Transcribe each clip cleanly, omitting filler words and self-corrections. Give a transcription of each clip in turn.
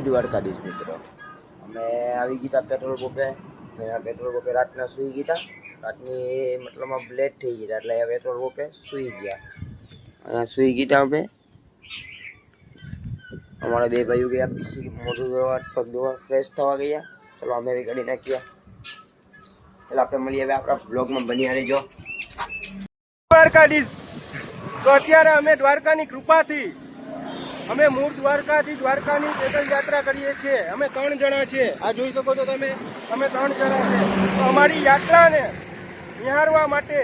દ્વારકાધીશ મિત્રો, અમે આવી ગયા પેટ્રોલ પંપે. પેટ્રોલ પંપે રાતના સૂઈ ગયા. રાતની મતલબમાં લેટ થઈ ગયા એટલે પેટ્રોલ પંપે સૂઈ ગયા. અહીંયા સૂઈ ગયા અમે. અમારા બે ભાઈઓ ગયા પીસી મોઢું ધોવા, પગ ધોવા, ફ્રેશ થવા ગયા. ચલો અમે બી કાઢી નાખ્યા. ચાલો આપણે મળીએ હવે આપણા બ્લોગમાં બન્યા રહેજો. દ્વારકાધીશ. તો અત્યારે અમે દ્વારકાની કૃપાથી અમે મૂળ દ્વારકાથી દ્વારકાની પેદલ યાત્રા કરીએ છીએ. અમે 3 જણા છીએ. આ જોઈ શકો છો તમે, અમે 3 જણા છે. તો અમારી યાત્રાને નિહાળવા માટે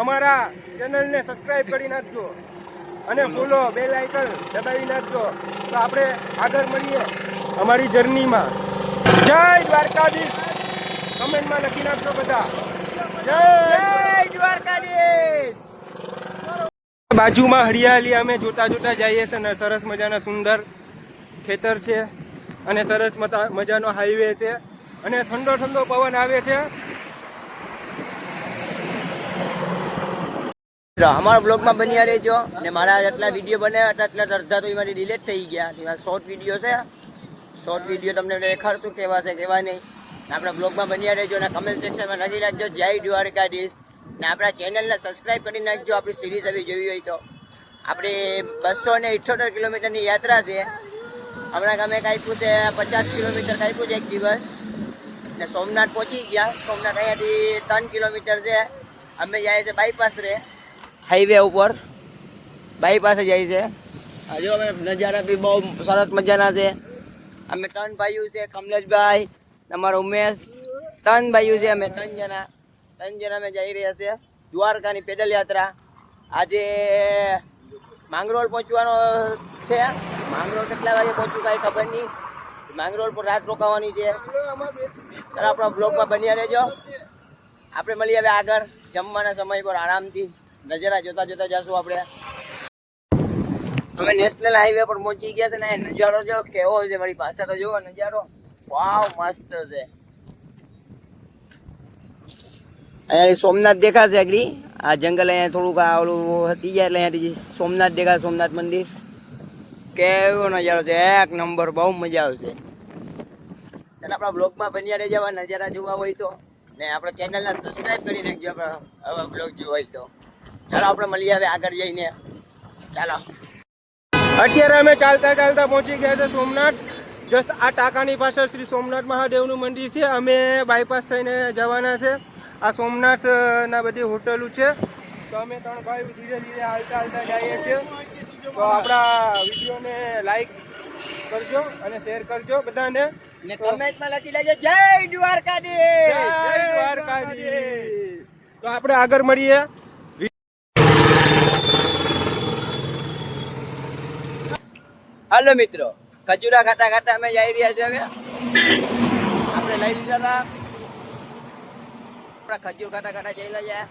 અમારા ચેનલને સબસ્ક્રાઇબ કરી નાખજો અને ફોલો બેલ આઇકન દબાવી નાખજો. તો આપણે આગળ મળીએ અમારી જર્નીમાં. જય દ્વારકાધીશ કમેન્ટમાં લખી નાખજો બધા. જય દ્વારકાધીશ. બાજુમાં હરિયાળી અમે જોતા જોતા જઈએ છીએ ને સરસ મજાના સુંદર ખેતર છે અને સરસ મજાનો હાઈવે છે અને ઠંડો ઠંડો પવન આવે છે. અમારા બ્લોગમાં બન્યા રહેજો ને મારા જેટલા વિડીયો બનાવ્યા એટલા અડધા તો મારી ડિલીટ થઈ ગયા. એમાં શોર્ટ વિડીયો છે. શોર્ટ વિડીયો તમને દેખાડશું કેવા છે કેવા નહીં. આપણા બ્લોગમાં બન્યા રહેજો અને કમેન્ટ સેક્શનમાં લખી નાખજો જય દ્વારકાધીશ. ને આપણા ચેનલને સબસ્ક્રાઇબ કરી નાખજો. આપણી સિરીઝ આવી જોઈ હોય તો. આપણી 278 કિલોમીટરની યાત્રા છે. હમણાં અમે કાપ્યું છે 50 કિલોમીટર કાપ્યું છે એક દિવસ ને સોમનાથ પહોંચી ગયા. સોમનાથ અહીંયાથી 3 કિલોમીટર છે. અમે જાય છે બાયપાસ રે હાઈવે ઉપર, બાયપાસે જાય છે. આ જો અમે નજારા બી બહુ સરસ મજાના છે. અમે 3 ભાઈઓ છે, કમલેશભાઈ, અમારો ઉમેશ, 3 ભાઈઓ છે. અમે 3 જણા અમે જઈ રહ્યા છે દ્વારકાની પેડલ યાત્રા. આજે માંગરોળ પહોંચવાનો છે. માંગરોળ કેટલા વાગે પહોંચવું કાંઈ ખબર નહીં. માંગરોળ પર રાત રોકાવાની છે. ચાલો આપણા બ્લોગમાં બન્યા રહેજો. આપણે મળીએ હવે આગળ જમવાના સમય પર આરામથી નજારા જોતા જોતા જશું. આપણે અમે નેશનલ હાઈવે પર પહોંચી ગયા છે ને નજારો જો કેવો છે મારી પાસે તો જોવો નજારો. વાવ મસ્ત છે. અહીંયા સોમનાથ દેખાશે આગળ. આ જંગલ અહીંયા થોડુંક ઓલું હતી જાય એટલે અહીંયાથી સોમનાથ દેખાશે, સોમનાથ મંદિર. કેવો નજારો છે, એક નંબર, બહુ મજા આવશે. ચાલો આપણા બ્લોગમાં બન્યા રહેજો. નજારા જોવા હોય તો ને આપણા ચેનલને સબસ્ક્રાઇબ કરી નાખજો. આપણે આવા બ્લોગ જોવા હોય તો. ચાલો આપણે મળીએ હવે આગળ જઈને. ચાલો અત્યારે અમે ચાલતા ચાલતા પહોંચી ગયા છે સોમનાથ. જસ્ટ આ ટાંકાની પાછળ શ્રી સોમનાથ મહાદેવનું મંદિર છે. અમે બાયપાસ થઈને જવાના છે. આ સોમનાથના બધી હોટલો છે. તો અમે 3 ભાઈ ધીરે ધીરે હાલતા હાલતા જઈએ છીએ. તો આપણા વિડીયોને લાઈક કરજો અને શેર કરજો બધાને. ને કમેન્ટમાં લખી લેજો જય દ્વારકાધીશ. જય દ્વારકાધીશ. તો આપણે આગળ મળીએ. હાલો મિત્રો, ખજૂરા ખાતા ખાતા અમે જઈ રહ્યા છીએ. હવે આપણે લઈ લીધા હતા આપણા ખજૂર ખાતા ખાતા જઈ રહ્યા.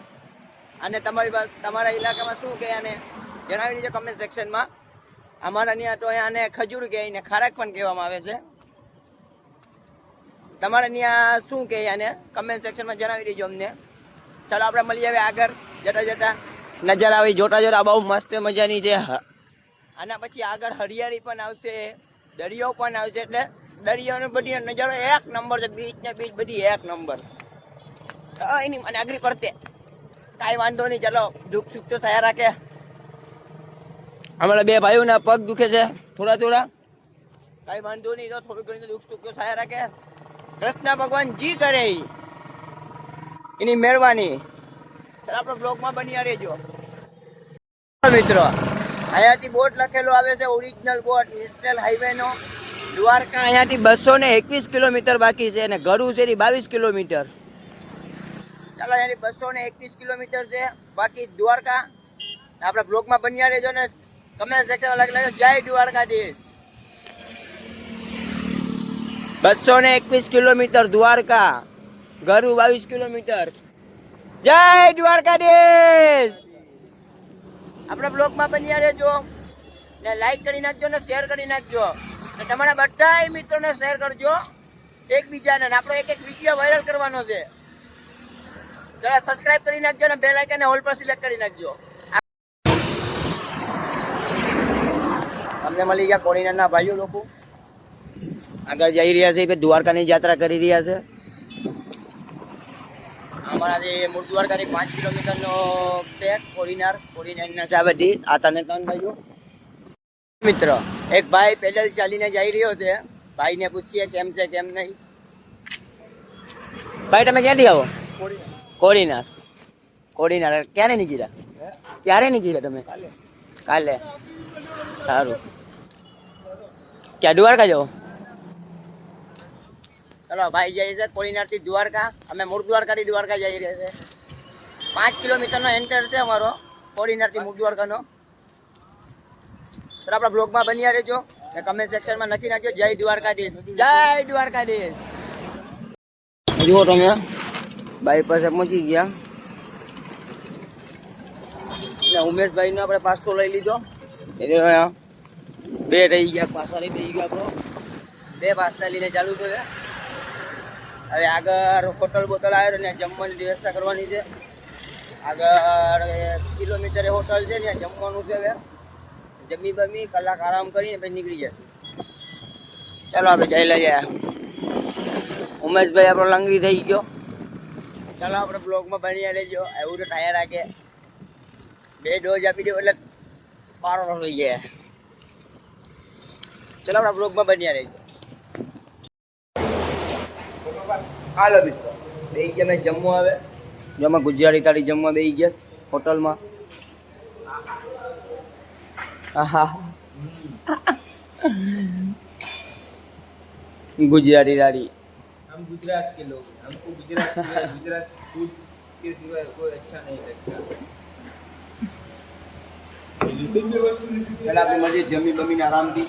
અને તમારા ઇલાકામાં શું કહે આને જણાવી દેજો કમેન્ટ સેક્શનમાં. અમારા ત્યાં તો આને ખજૂર કહે ને ખારાક પણ કહેવામાં આવે છે. તમારા ત્યાં શું કહે આને કમેન્ટ સેક્શનમાં જણાવી દેજો અમને. ચાલો આપણે મળીએ હવે આગળ જતા જતા. નજારા આવી જોતા જોતા બહુ મસ્ત મજાની છે. આના પછી આગળ હરિયાળી પણ આવશે, દરિયો પણ આવશે. એટલે દરિયાનો બધી નજારો એક નંબર છે. બીચ ને બીચ બધી એક નંબર. એની મને આગળ પડતે કાંઈ વાંધો નહીં. ચાલો દુઃખ સુખ તો થયા રાખે. અમારા બે ભાઈઓના પગ દુખે છે થોડા થોડા. કાંઈ વાંધો નહીં, તો થોડું ઘણું દુઃખ સુખ તો થયા રાખે. કૃષ્ણ ભગવાન જી કરે એની મહેરબાની. ચાલો આપણો બ્લોગમાં બન્યા રહેજો મિત્રો. અહીંયાથી બોર્ડ લખેલો આવે છે, ઓરિજિનલ બોર્ડ નેશનલ હાઈવે નો. દ્વારકા અહીંયાથી 221 કિલોમીટર બાકી છે અને ઘરું છે 22 કિલોમીટર. ચાલો અહીંયાથી 221 કિલોમીટર છે બાકી દ્વારકા. આપણા બ્લોગમાં બન્યા રહેજો ને કમેન્ટ સેક્શનમાં લખી લેજો જય દ્વારકાધીશ. 221 કિલોમીટર દ્વારકા, ઘરું 22 કિલોમીટર. જય દ્વારકાધીશ. આપણા બ્લોગમાં બન્યા રહેજો ને લાઈક કરી નાખજો ને શેર કરી નાખજો ને તમારા બધા મિત્રોને શેર કરજો એકબીજાને. આપણો એક એક વિડીયો વાયરલ કરવાનો છે. ચાલો સબસ્ક્રાઇબ કરી નાખજો ને બેલ આઇકન ઓલ પર સિલેક્ટ કરી નાખજો. અમને મળી ગયા કોડીનારના ભાઈઓ લોકો. આગળ જઈ રહ્યા છે દ્વારકાની યાત્રા કરી રહ્યા છે. અમારા જે મૂળ દ્વારકાની 5 કિલોમીટરનો છે કોડીનારના છે આ બધી આ તને ત્રણ બાજુ. મિત્ર એક ભાઈ પેડલ ચાલીને જઈ રહ્યો છે. ભાઈને પૂછીએ કેમ છે કેમ નહીં. ભાઈ તમે ક્યાંથી આવો? કોડીનાર. ક્યારે નીકળ્યા તમે? કાલે. સારું. ક્યાં દ્વારકા જાઓ? ચલો ભાઈ જઈએ છે કોડીનારથી દ્વારકા. અમે મૂળ દ્વારકાથી દ્વારકા જઈ રહ્યા છે. 5 કિલોમીટરનો એન્ટર છે અમારો કોડીનારથી મૂળ દ્વારકાનો. તો આપણા બ્લોગમાં બન્યા રહેજો ને કમેન્ટ સેક્શનમાં લખી નાખજો જય દ્વારકાધીશ. જુઓ તમે ભાઈ પાસે પહોંચી ગયા ને ઉમેશભાઈનો આપણે પાસ્તો લઈ લીધો. બે રહી ગયા, પાસા લઈ થઈ ગયા. આપણો 2 પાસ્તા લઈને ચાલુ છે. હવે આગળ હોટલ બોટલ આવે તો ત્યાં જમવાની વ્યવસ્થા કરવાની છે. આગળ કિલોમીટરે હોટલ છે ત્યાં જમવાનું છે. હવે જમી બમી કલાક આરામ કરીને પછી નીકળી જશે. ચાલો આપણે જઈ લઈએ. ઉમેશભાઈ આપણો લંગડી થઈ ગયો. ચાલો આપણે બ્લોગમાં બન્યા રહેજો. એવું તો ટાયર રાખે 2 ડોઝ આપી દો એટલે પારો થઈ જાય. ચાલો આપણા બ્લોગમાં બન્યા રહેજો. હાલો મિત્રો બેસી ગયા મેં જમવા. આવે જેમાં ગુજરાતી થાળી જમવા બેસી ગયા હોટલમાં. गुजराती दाढ़ी हम गुजरात के लोग हैं, हमको गुजरात फूड के सिवाय कोई अच्छा नहीं लगता. पहले अपनी मर्जी जमी बमीने आरामથી.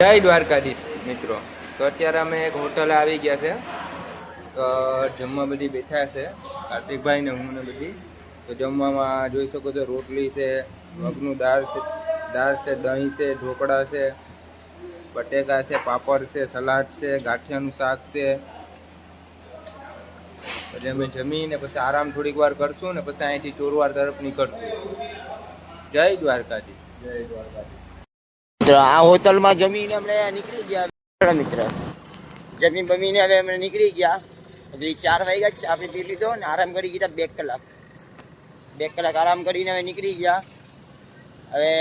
જય દ્વારકાધીશ મિત્રો. તો અત્યારે અમે એક હોટલે આવી ગયા છે. તો જમવા બધી બેઠા છે કાર્તિકભાઈ ને હું ને બધી. તો જમવામાં જોઈ શકો છો રોટલી છે, મગનું દાળ છે, દહીં છે, ઢોકળા છે, બટેકા છે, પાપડ છે, સલાડ છે, ગાંઠિયાનું શાક છે. પછી અમે જમીને પછી આરામ થોડીક વાર કરશું ને પછી અહીંથી ચોરવાડ તરફ નીકળશું. જય દ્વારકાધીશ. મિત્રો આ હોટલમાં જમીને અમે નીકળી ગયા. મિત્ર જમીન બમીને હવે અમે નીકળી ગયા. પછી 4 વાગ્યા ચા પી લીધો ને આરામ કરી ગયા 2 કલાક. 2 કલાક આરામ કરીને અમે નીકળી ગયા. હવે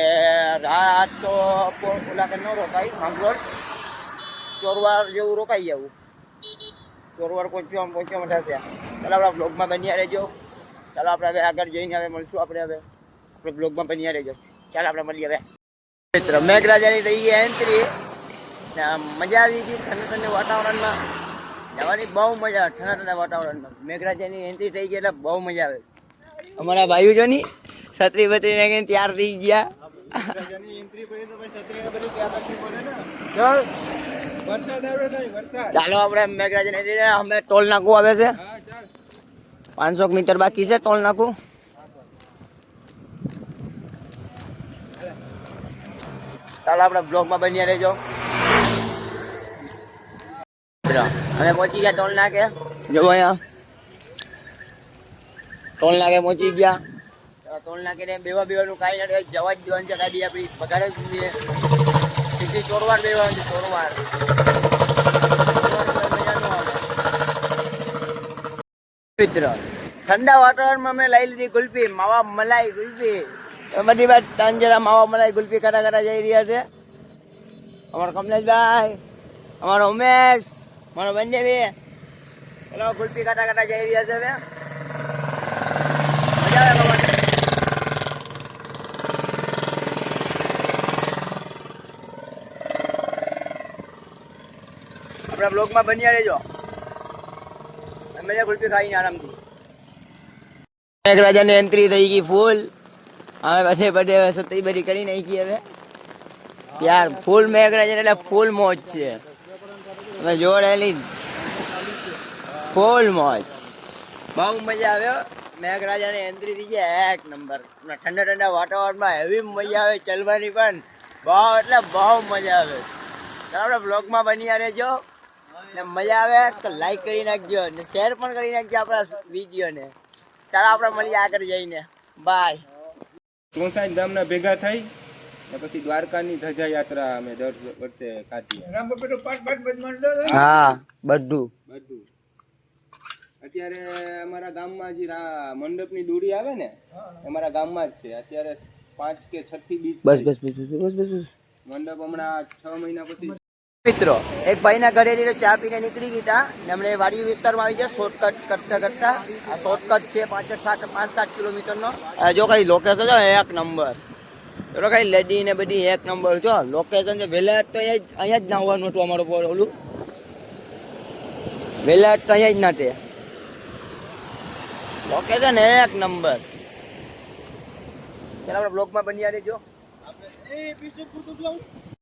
રાત તો ઓલા કે ન રોકાય. માંગરોળ ચોરવાડ જેવું રોકાઈ જવું. ચોરવાડ પહોંચવામાં થશે. ચાલો આપણા બ્લોગમાં બન્યા રહેજો. ચાલો આપણે હવે આગળ જઈને હવે મળશું. આપણે બ્લોગમાં બન્યા રહેજો. ચાલો આપણે મળીએ હવે. મિત્ર મેઘરાજાની થઈ ગઈ એન્ટ્રી. મજા આવી ગઈ ઠંડા વાતાવરણમાં જવાની. બહુ મજા આવે ઠંડા વાતાવરણમાં. મેઘરાજાની એન્ટ્રી થઈ ગઈ એટલે બહુ મજા આવે. અમારા ભાઈઓ જો ની છત્રી બત્રી નાખીને તૈયાર થઈ ગયા. ચાલો આપણે મેઘરાજાની અમે ટોલ નાકું આવે છે. 500 મીટર બાકી છે ટોલ નાકું. ચાલો આપણે બ્લોગમાં બન્યા રહેજો. અમે પહોંચી ગયા ટોલ નાકે. જો અહીંયા ટોલ નાકે પહોંચી ગયા. ટોલ નાકે બેવાનું કાંઈ નથી. જવા જ દેવાનું છે. ગાડી આપણી પગાડે જ જોઈએ. સીધી ચોરવાડ બેવાનું છે. ચોરવાડ મિત્ર ઠંડા વાતાવરણમાં અમે લઈ લીધી કુલ્ફી. માવા મલાઈ કુલ્ફી. બધી વાત તાંજરા માવા મલાઈ કુલ્ફી ખાતા જઈ રહ્યા છે. અમારો કમલેશભાઈ, અમારો ઉમેશ, મારો બંને બે ચલો કુલ્ફી ખાતા જઈ રહ્યા છે. હવે મજા આવે ખાવાની. આપણા બ્લોગમાં બન્યા રહેજો. મજા કુલ્ફી ખાઈને આરામથી. મેઘરાજાની એન્ટ્રી થઈ ગઈ ફૂલ. હવે બધે સત્રી બધી કરી નાખી. હવે યાર ફૂલ મેઘરાજા એટલે ફૂલ મોજ છે. તમે જોડેલી ફૂલ મોજ. બહુ મજા આવ્યો. મેઘરાજાની એન્ટ્રી થઈ ગયા 1 નંબર. ઠંડા વાતાવરણમાં એવી મજા આવે ચાલવાની. પણ બહુ એટલે બહુ મજા આવે. આપણે બ્લોગમાં બન્યા રહેજો. ને મજા આવે તો લાઈક કરી નાખજો ને શેર પણ કરી નાખજો આપણા વિડીયોને. ચાલો આપણે મળીએ આગળ જઈને. બાય. 64 ગામના ભેગા થઈ ને પછી દ્વારકાની ધજા યાત્રા અમે દર વર્ષે કાઢીએ. હા બધું. બધું અત્યારે અમારા ગામમાં જે મંડપની દોરી આવે ને અમારા ગામમાં જ છે. અત્યારે 5 કે 6 થી બીજ બસ બસ બસ બસ બસ બસ બસ. મંડપ હમણાં 6 મહિના પછી. મિત્રો એક ભાઈના ઘરે જઈને ચા પીને નીકળી ગયા ને હમણે વાડી વિસ્તારમાં આવી જાય શોર્ટકટ કરતા કરતા. આ શોર્ટકટ છે 5-7 કિલોમીટરનો. જો કઈ લોકેશન છે એક નંબર. ચલો કઈ લેડી ને બધી એક નંબર છો લોકેશન છે. વહેલા તો અહીંયા જ નાવાનું હતું અમારું ઓલું. વહેલા તો અહીંયા જ ના તે લોકેશન એક નંબર. ચાલો આપણે બ્લોગમાં બન્યા રહેજો.